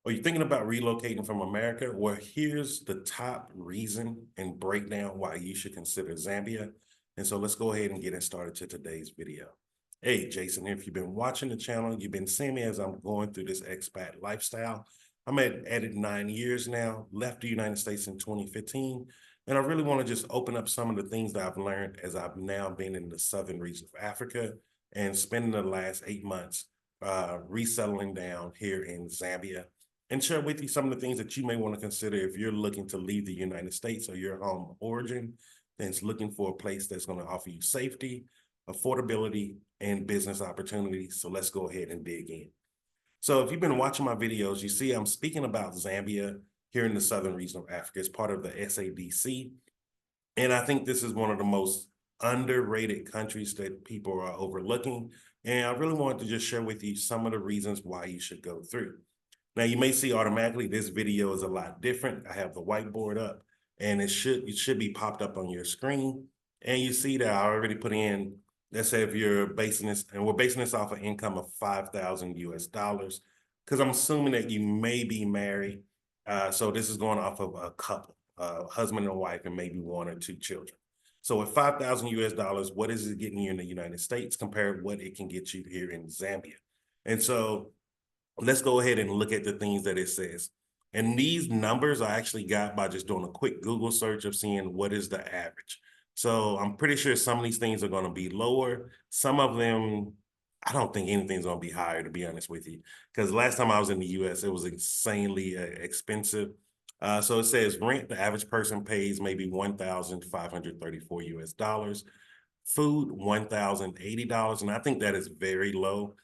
Are you thinking about relocating from America? Well, here's the top reason and breakdown why you should consider Zambia. And so let's go ahead and get it started to today's video. Hey, Jason, if you've been watching the channel, you've been seeing me as I'm going through this expat lifestyle. I'm at it 9 years now, left the United States in 2015. And I really want to just open up some of the things that I've learned as I've now been in the southern region of Africa and spending the last 8 months resettling down here in Zambia and share with you some of the things that you may want to consider if you're looking to leave the United States or your home of origin, and it's looking for a place that's going to offer you safety, affordability, and business opportunities. So let's go ahead and dig in. So if you've been watching my videos, you see I'm speaking about Zambia here in the southern region of Africa. It's part of the SADC. And I think this is one of the most underrated countries that people are overlooking. And I really wanted to just share with you some of the reasons why you should go through. Now you may see automatically this video is a lot different. I have the whiteboard up and it should be popped up on your screen. And you see that I already put in, let's say if you're basing this, and we're basing this off an income of 5,000 US dollars, because I'm assuming that you may be married. So this is going off of a couple, husband and wife, and maybe one or two children. So with 5,000 US dollars, what is it getting you in the United States compared to what it can get you here in Zambia? And so let's go ahead and look at the things that it says. And these numbers I actually got by just doing a quick Google search of seeing what is the average. So I'm pretty sure some of these things are going to be lower. Some of them, I don't think anything's going to be higher, to be honest with you. Because last time I was in the US, it was insanely expensive. So it says rent, the average person pays maybe 1,534 US dollars. Food, $1,080. And I think that is very low.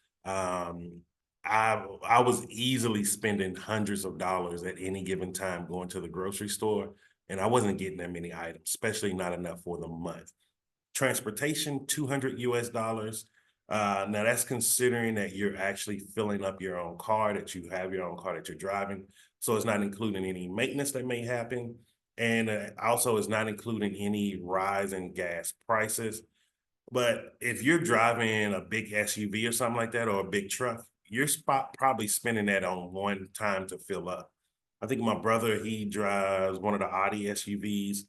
I was easily spending hundreds of dollars at any given time going to the grocery store, and I wasn't getting that many items, especially not enough for the month. Transportation, 200 US dollars. Now that's considering that you're actually filling up your own car, that you have your own car that you're driving. So it's not including any maintenance that may happen. And also it's not including any rise in gas prices. But if you're driving a big SUV or something like that, or a big truck, you're probably spending that on one time to fill up. I think my brother, he drives one of the Audi SUVs,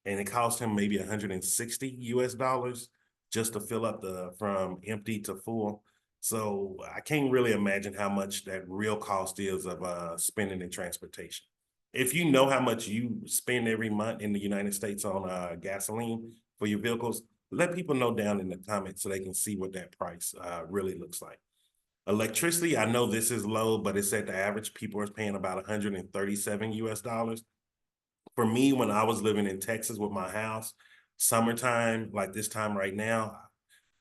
and it costs him maybe 160 US dollars just to fill up the from empty to full. So I can't really imagine how much that real cost is of spending in transportation. If you know how much you spend every month in the United States on gasoline for your vehicles, let people know down in the comments so they can see what that price really looks like. Electricity, I know this is low, but it said the average people are paying about 137 US dollars. For me, when I was living in Texas with my house, summertime, like this time right now,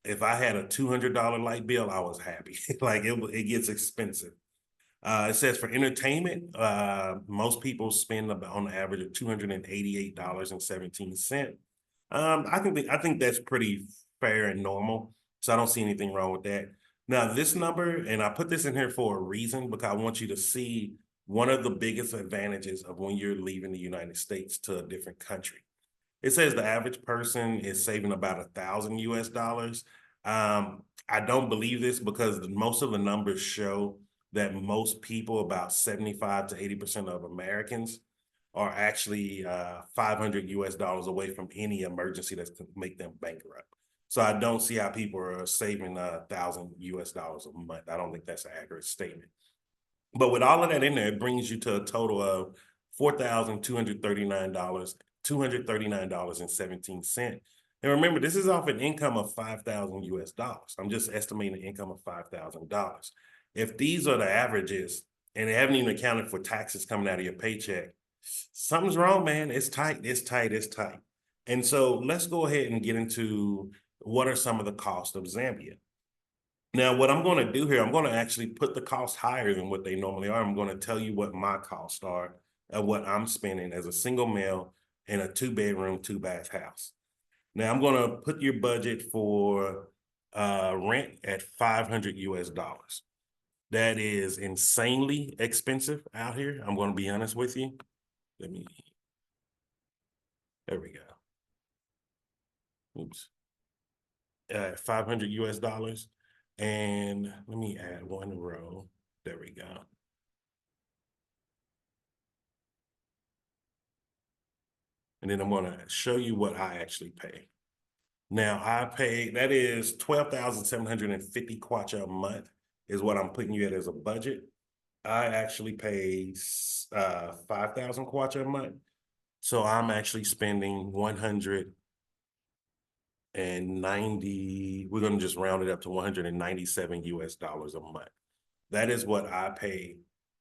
if I had a $200 light bill, I was happy. Like it gets expensive. It says for entertainment, most people spend about on the average of $288.17. I think that's pretty fair and normal. So I don't see anything wrong with that. Now, this number, and I put this in here for a reason because I want you to see one of the biggest advantages of when you're leaving the United States to a different country. It says the average person is saving about 1,000 US dollars. I don't believe this because most of the numbers show that most people, about 75 to 80% of Americans, are actually 500 US dollars away from any emergency that could make them bankrupt. So I don't see how people are saving 1,000 US dollars a month. I don't think that's an accurate statement. But with all of that in there, it brings you to a total of $4,239, $239.17. And remember, this is off an income of 5,000 US dollars. I'm just estimating an income of $5,000. If these are the averages and they haven't even accounted for taxes coming out of your paycheck, something's wrong, man. It's tight, it's tight, it's tight. And so let's go ahead and get into what are some of the costs of Zambia. Now, what I'm going to do here, I'm going to actually put the costs higher than what they normally are. I'm going to tell you what my costs are and what I'm spending as a single male in a 2-bedroom, 2-bath house. Now, I'm going to put your budget for rent at 500 US dollars. That is insanely expensive out here. I'm going to be honest with you. There we go. Oops. 500 US dollars. And let me add one row. There we go. and then I'm gonna show you what I actually pay. Now I pay, that is 12,750 kwacha a month is what I'm putting you at as a budget. I actually pay 5,000 kwacha a month. So I'm actually spending 190, we're gonna just round it up to 197 US dollars a month. That is what I pay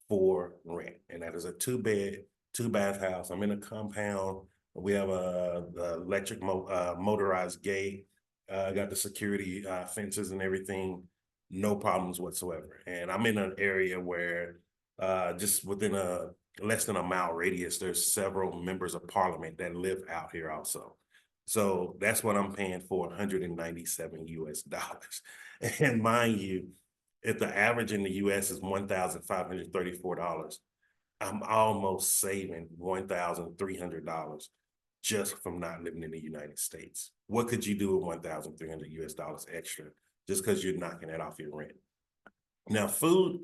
for rent. And that is a 2-bed, 2-bath house. I'm in a compound. We have the electric motorized gate. Got the security fences and everything. No problems whatsoever. And I'm in an area where just within a less than a mile radius, there's several members of parliament that live out here also. So that's what I'm paying for, 197 US dollars. And mind you, if the average in the US is $1,534, I'm almost saving $1,300 just from not living in the United States. What could you do with 1,300 US dollars extra just because you're knocking that off your rent? Now, food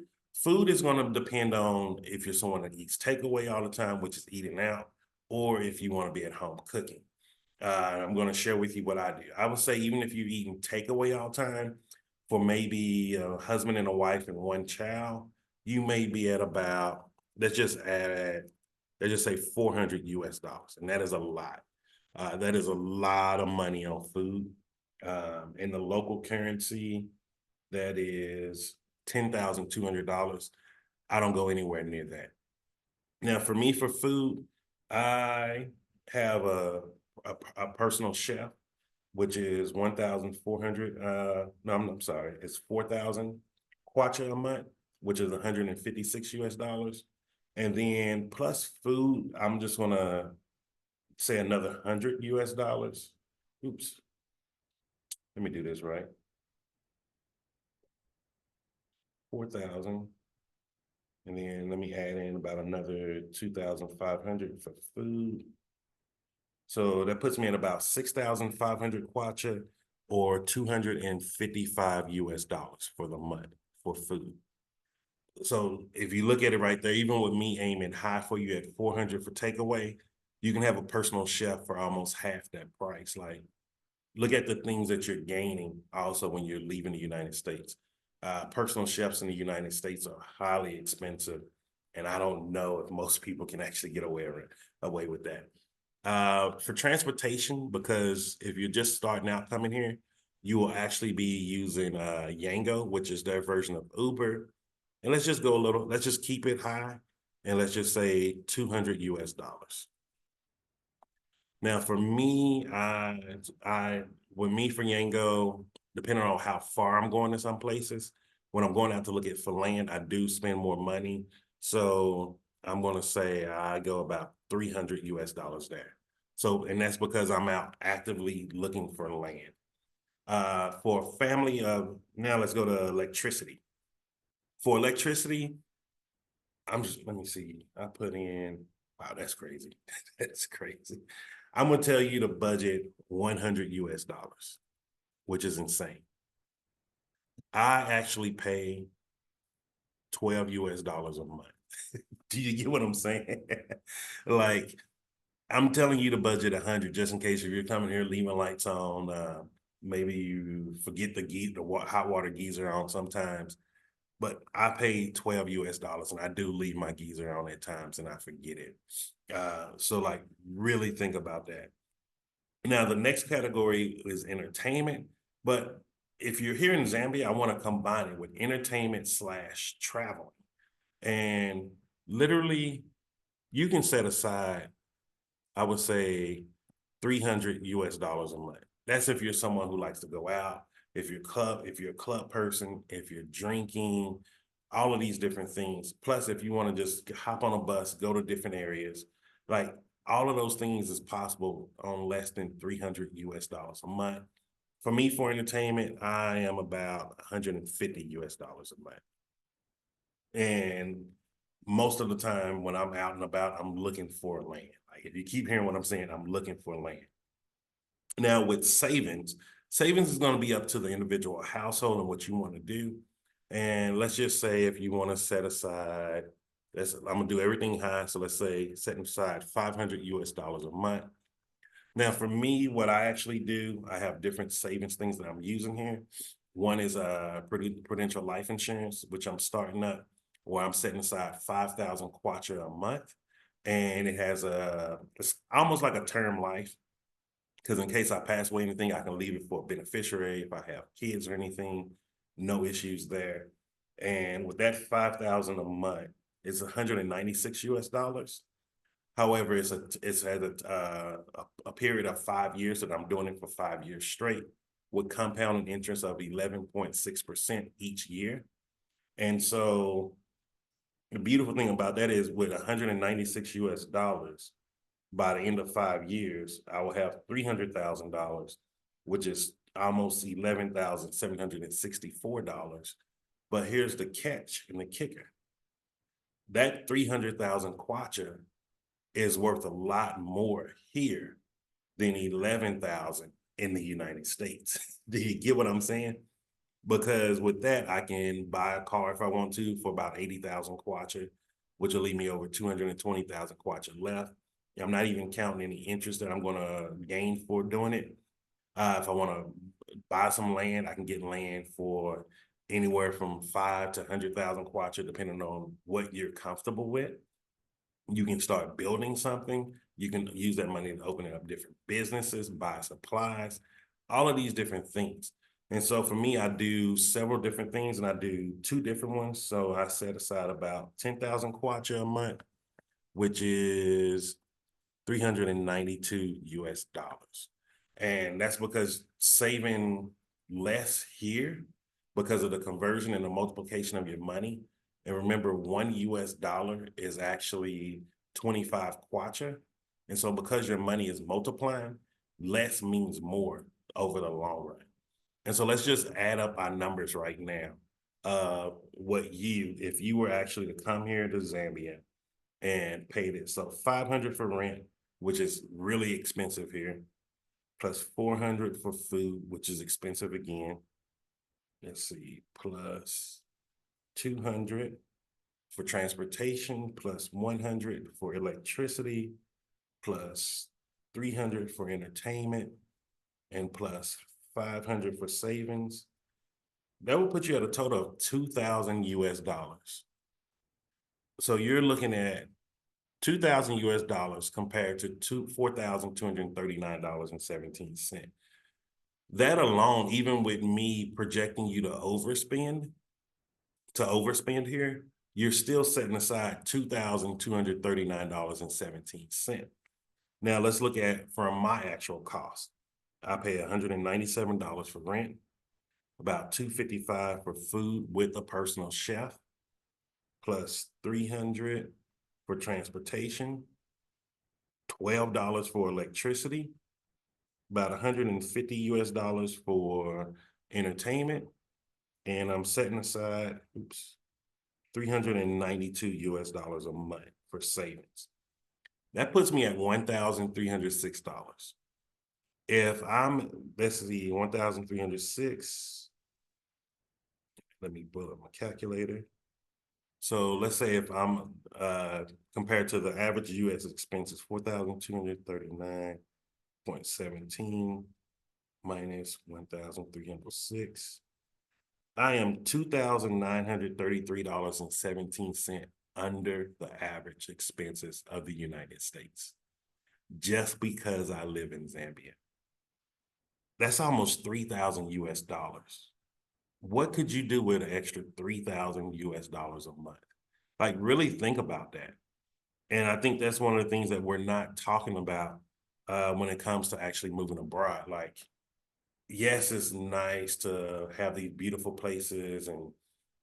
is going to depend on if you're someone that eats takeaway all the time, which is eating out, or if you want to be at home cooking. I'm going to share with you what I do. I would say even if you're eating takeaway all the time, for maybe a husband and a wife and one child, you may be at about, let's just say 400 US dollars. And that is a lot. That is a lot of money on food. In the local currency, that is $10,200. I don't go anywhere near that. Now, for me, for food, I have a personal chef, which is 1,400. No, I'm sorry, it's 4,000 kwacha a month, which is 156 US dollars. And then plus food, I'm just gonna say another 100 US dollars. Oops, let me do this right. 4,000. And then let me add in about another 2,500 for food. So that puts me at about 6,500 kwacha or 255 US dollars for the month for food. So if you look at it right there, even with me aiming high for you at 400 for takeaway, you can have a personal chef for almost half that price. Like, look at the things that you're gaining also when you're leaving the United States. Personal chefs in the United States are highly expensive, and I don't know if most people can actually get away with that. For transportation, because if you're just starting out coming here, you will actually be using Yango, which is their version of Uber. And let's just go a little, let's just keep it high, and let's just say 200 US dollars. Now, for me, with me for Yango, depending on how far I'm going to some places, when I'm going out to look at for land, I do spend more money. So I'm going to say I go about 300 US dollars there. So, and that's because I'm out actively looking for land. For a family of, now let's go to electricity. For electricity, let me see, I put in, wow, that's crazy. That's crazy. I'm gonna tell you to budget 100 US dollars, which is insane. I actually pay 12 US dollars a month. Do you get what I'm saying? Like, I'm telling you to budget 100 just in case if you're coming here leaving lights on, maybe you forget the hot water geyser on sometimes. But I pay 12 US dollars and I do leave my geyser on at times and I forget it. So like really think about that. Now the next category is entertainment, but if you're here in Zambia, I want to combine it with entertainment / traveling. And literally you can set aside, I would say 300 US dollars a month. That's if you're someone who likes to go out, if you're a club person, if you're drinking, all of these different things. Plus, if you want to just hop on a bus, go to different areas, like all of those things is possible on less than 300 US dollars a month. For me, for entertainment, I am about 150 US dollars a month. And most of the time when I'm out and about, I'm looking for land. Like if you keep hearing what I'm saying, I'm looking for land. Now with savings is going to be up to the individual household and what you want to do. And let's just say if you want to set aside, I'm gonna do everything high. So let's say setting aside 500 US dollars a month. Now, for me, what I actually do, I have different savings things that I'm using here. One is Prudential life insurance, which I'm starting up, where I'm setting aside 5,000 kwacha a month, and it has it's almost like a term life, because in case I pass away anything, I can leave it for a beneficiary. If I have kids or anything, no issues there. And with that 5,000 a month, it's 196 US dollars. However, it's had a period of 5 years that I'm doing it for 5 years straight with compounding interest of 11.6% each year. And so the beautiful thing about that is with 196 US dollars, by the end of 5 years, I will have $300,000, which is almost $11,764. But here's the catch and the kicker. That 300,000 kwacha is worth a lot more here than 11,000 in the United States. Do you get what I'm saying? Because with that, I can buy a car if I want to for about 80,000 kwacha, which will leave me over 220,000 kwacha left. I'm not even counting any interest that I'm going to gain for doing it. If I want to buy some land, I can get land for anywhere from 5 to 100,000 kwacha, depending on what you're comfortable with. You can start building something. You can use that money to open up different businesses, buy supplies, all of these different things. And so for me, I do several different things, and I do two different ones. So I set aside about 10,000 kwacha a month, which is 392 US dollars. And that's because saving less here because of the conversion and the multiplication of your money. And remember, 1 US dollar is actually 25 kwacha. And so because your money is multiplying, less means more over the long run. And so let's just add up our numbers right now. If you were actually to come here to Zambia and paid it. So 500 for rent, which is really expensive here, plus 400 for food, which is expensive again. Let's see, plus 200 for transportation, plus 100 for electricity, plus 300 for entertainment, and plus 500 for savings. That will put you at a total of 2,000 US dollars. So you're looking at 2,000 US dollars compared to $4,239.17. That alone, even with me projecting you to overspend here, you're still setting aside $2,239.17. Now let's look at from my actual cost. I pay $197 for rent, about $255 for food with a personal chef, plus 300 for transportation, $12 for electricity, about 150 US dollars for entertainment, and I'm setting aside 392 US dollars a month for savings. That puts me at $1,306. If I'm, let's see, 1,306, let me pull up my calculator. So let's say if I'm compared to the average US expenses, 4,239.17 minus 1,306. I am $2,933.17 under the average expenses of the United States, just because I live in Zambia. That's almost 3,000 US dollars. What could you do with an extra 3,000 US dollars a month? Like, really think about that. And I think that's one of the things that we're not talking about when it comes to actually moving abroad. Like, yes, it's nice to have these beautiful places,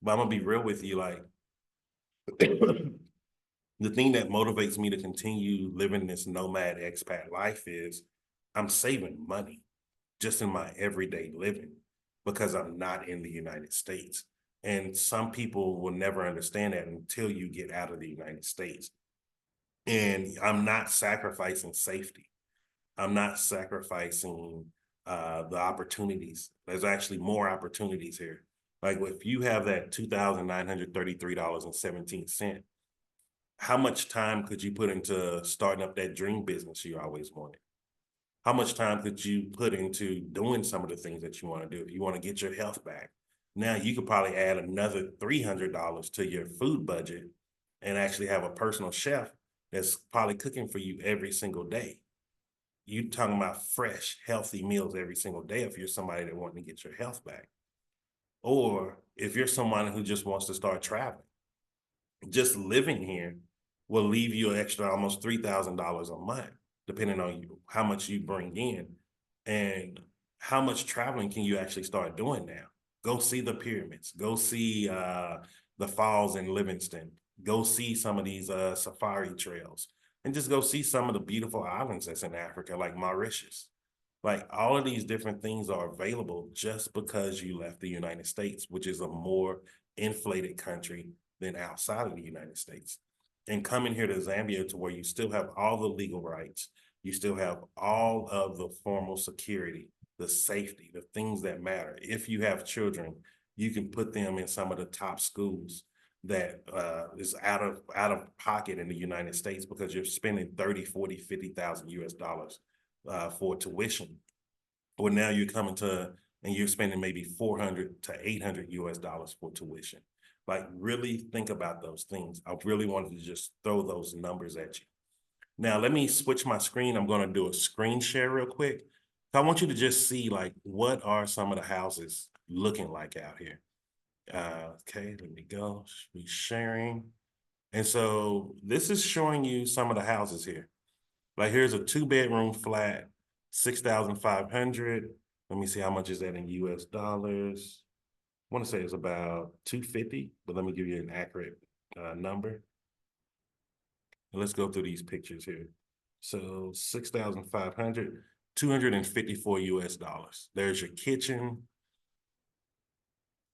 but I'm gonna be real with you, like the thing that motivates me to continue living this nomad expat life is I'm saving money just in my everyday living because I'm not in the United States. And some people will never understand that until you get out of the United States. And I'm not sacrificing safety. I'm not sacrificing the opportunities. There's actually more opportunities here. Like if you have that $2,933.17, how much time could you put into starting up that dream business you always wanted? How much time could you put into doing some of the things that you want to do? If you want to get your health back, now you could probably add another $300 to your food budget and actually have a personal chef that's probably cooking for you every single day. You talking about fresh, healthy meals every single day if you're somebody that wants to get your health back. Or if you're someone who just wants to start traveling, just living here will leave you an extra almost $3,000 a month, depending on you, how much you bring in and how much traveling can you actually start doing now. Go see the pyramids, go see the falls in Livingston, go see some of these safari trails, and just go see some of the beautiful islands that's in Africa, like Mauritius. Like all of these different things are available just because you left the United States, which is a more inflated country than outside of the United States. And coming here to Zambia to where you still have all the legal rights, you still have all of the formal security, the safety, the things that matter. If you have children, you can put them in some of the top schools that is out of pocket in the United States because you're spending 30, 40, 50,000 US dollars for tuition. Or now you're coming to and you're spending maybe 400 to 800 US dollars for tuition. Like really think about those things. I really wanted to just throw those numbers at you. Now let me switch my screen. I'm going to do a screen share real quick. I want you to just see like what are some of the houses looking like out here. Okay, let me go. Be sharing. And so this is showing you some of the houses here. Like here's a 2-bedroom flat, 6,500. Let me see how much is that in US dollars. I want to say it's about 250, but let me give you an accurate number. And let's go through these pictures here. So 6,500, 254 US dollars. There's your kitchen.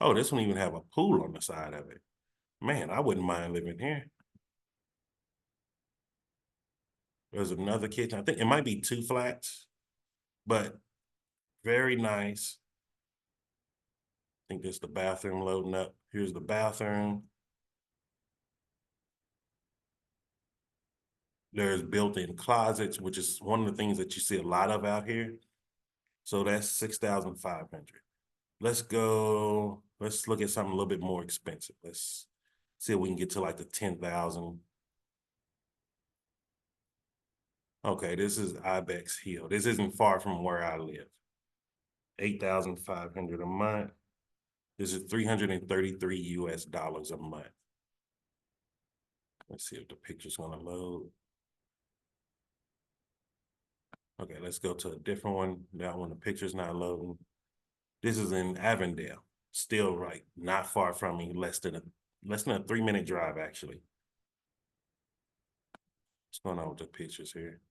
Oh, this one even have a pool on the side of it. Man, I wouldn't mind living here. There's another kitchen. I think it might be 2 flats, but very nice. I think this is the bathroom loading up. Here's the bathroom. There's built-in closets, which is one of the things that you see a lot of out here. So that's 6,500. Let's go, let's look at something a little bit more expensive. Let's see if we can get to like the 10,000. Okay, this is Ibex Hill. This isn't far from where I live. 8,500 a month. This is 333 US dollars a month. Let's see if the picture's gonna load. Okay, let's go to a different one. That one, the picture's not loading. This is in Avondale, still right, not far from me, less than a 3-minute drive, actually. What's going on with the pictures here?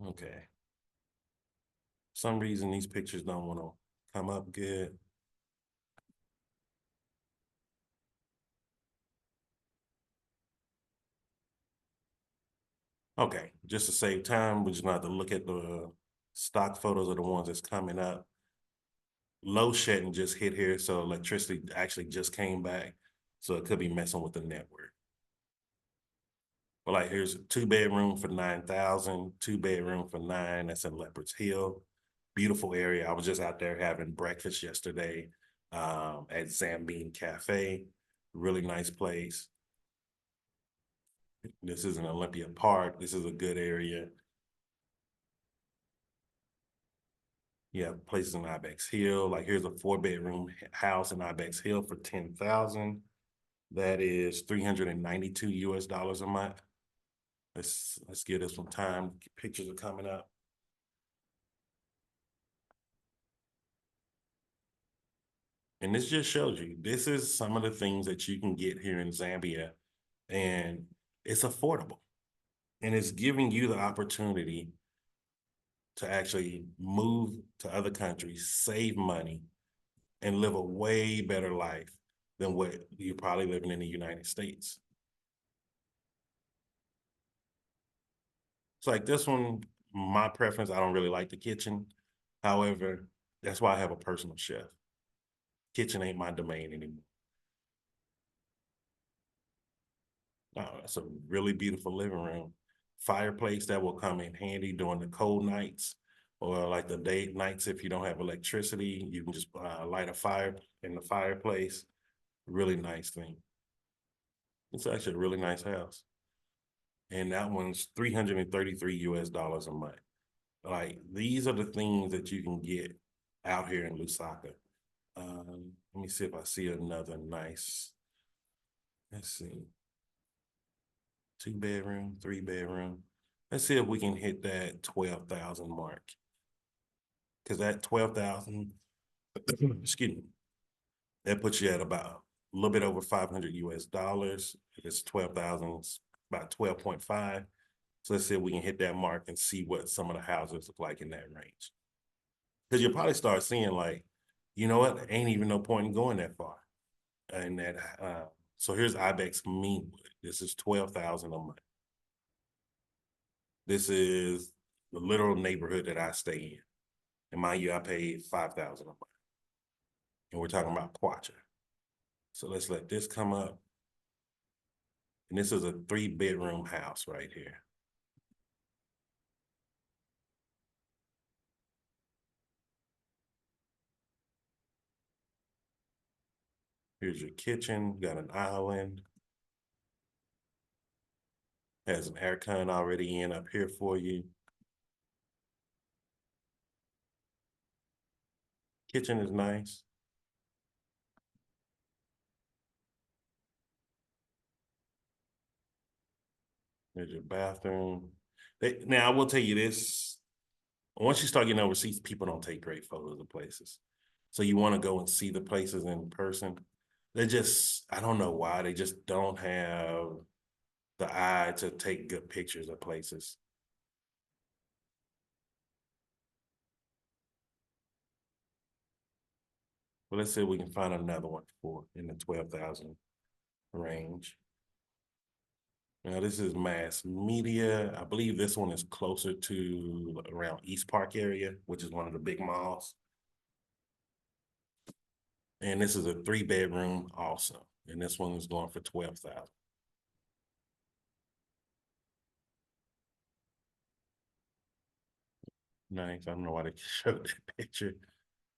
Okay. Some reason these pictures don't want to come up good. Okay, just to save time, we're just gonna have to look at the stock photos of the ones that's coming up. Low shedding just hit here, so electricity actually just came back. So it could be messing with the network. But like here's a 2-bedroom for 9,000, 2-bedroom for 9. That's in Leopards Hill. Beautiful area. I was just out there having breakfast yesterday at Zambian Cafe. Really nice place. This is an Olympia Park. This is a good area. Yeah, places in Ibex Hill. Like here's a 4-bedroom house in Ibex Hill for 10,000. That is 392 US dollars a month. Let's give this one time. Pictures are coming up. And this just shows you, this is some of the things that you can get here in Zambia, and it's affordable. And it's giving you the opportunity to actually move to other countries, save money, and live a way better life than what you're probably living in the United States. It's like this one, my preference, I don't really like the kitchen. However, that's why I have a personal chef. Kitchen ain't my domain anymore. Oh, that's a really beautiful living room. fireplace that will come in handy during the cold nights, or like the day nights if you don't have electricity. You can just light a fire in the fireplace. Really nice thing. It's actually a really nice house. And that one's 333 US dollars a month. Like, these are the things that you can get out here in Lusaka. Let me see if I see another nice, let's see, 2 bedroom, 3 bedroom. Let's see if we can hit that 12,000 mark. Because that 12,000, excuse me, that puts you at about a little bit over 500 US dollars. If it's 12,000, it's about 12.5. So let's see if we can hit that mark and see what some of the houses look like in that range. Because you'll probably start seeing like, you know what, ain't even no point in going that far. And that, so here's Ibex Meanwood. This is 12,000 a month. This is the literal neighborhood that I stay in. And mind you, I paid 5,000 a month. And we're talking about Quacha. So let's let this come up. And this is a 3-bedroom house right here. Here's your kitchen, got an island. Has an air con already in up here for you. Kitchen is nice. There's your bathroom. Now, I will tell you this. Once you start getting overseas, people don't take great photos of places. So you want to go and see the places in person. They just, I don't know why, they just don't have the eye to take good pictures of places. But let's see if we can find another one for in the 12,000 range. Now this is mass media. I believe this one is closer to around East Park area, which is one of the big malls. And this is a 3-bedroom also. And this one is going for 12,000. Nice. I don't know why they showed that picture.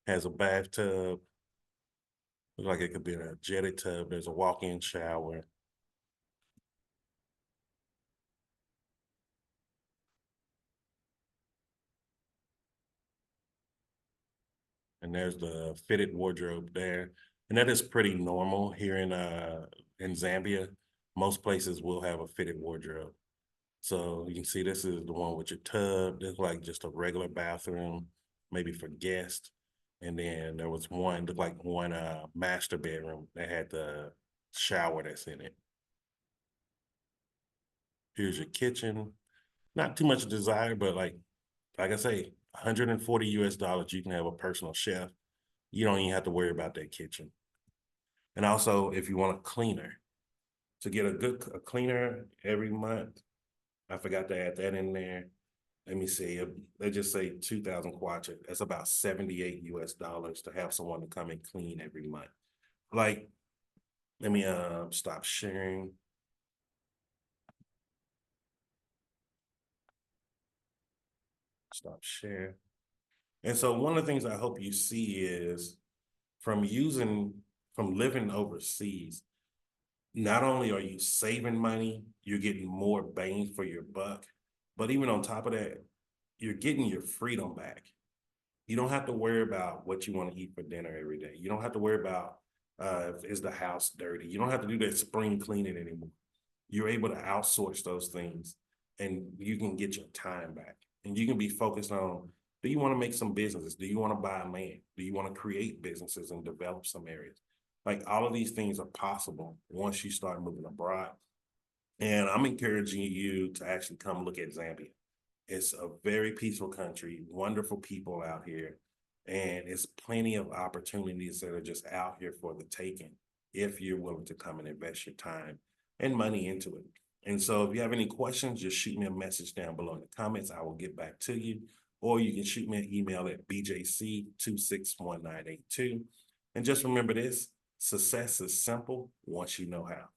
Has a bathtub. Looks like it could be a jetted tub. There's a walk-in shower. And there's the fitted wardrobe there. And that is pretty normal here in Zambia. Most places will have a fitted wardrobe. So you can see this is the one with your tub. It's like just a regular bathroom, maybe for guests. And then there was one, looked like one master bedroom that had the shower that's in it. Here's your kitchen. Not too much desire, but like I say, 140 US dollars, you can have a personal chef. You don't even have to worry about that kitchen. And also, if you want a cleaner, to get a cleaner every month, I forgot to add that in there. Let me see, they just say 2,000 kwacha. That's about 78 US dollars to have someone to come and clean every month. Like, let me stop sharing. Stop share. And so one of the things I hope you see is from living overseas, not only are you saving money, you're getting more bang for your buck, but even on top of that, you're getting your freedom back. You don't have to worry about what you want to eat for dinner every day. You don't have to worry about is the house dirty. You don't have to do that spring cleaning anymore. You're able to outsource those things and you can get your time back. And you can be focused on, do you want to make some businesses? Do you want to buy land? Do you want to create businesses and develop some areas? Like, all of these things are possible once you start moving abroad. And I'm encouraging you to actually come look at Zambia. It's a very peaceful country, wonderful people out here, and it's plenty of opportunities that are just out here for the taking if you're willing to come and invest your time and money into it. And so if you have any questions, just shoot me a message down below in the comments. I will get back to you. Or you can shoot me an email at bjc261982. And just remember this, success is simple once you know how.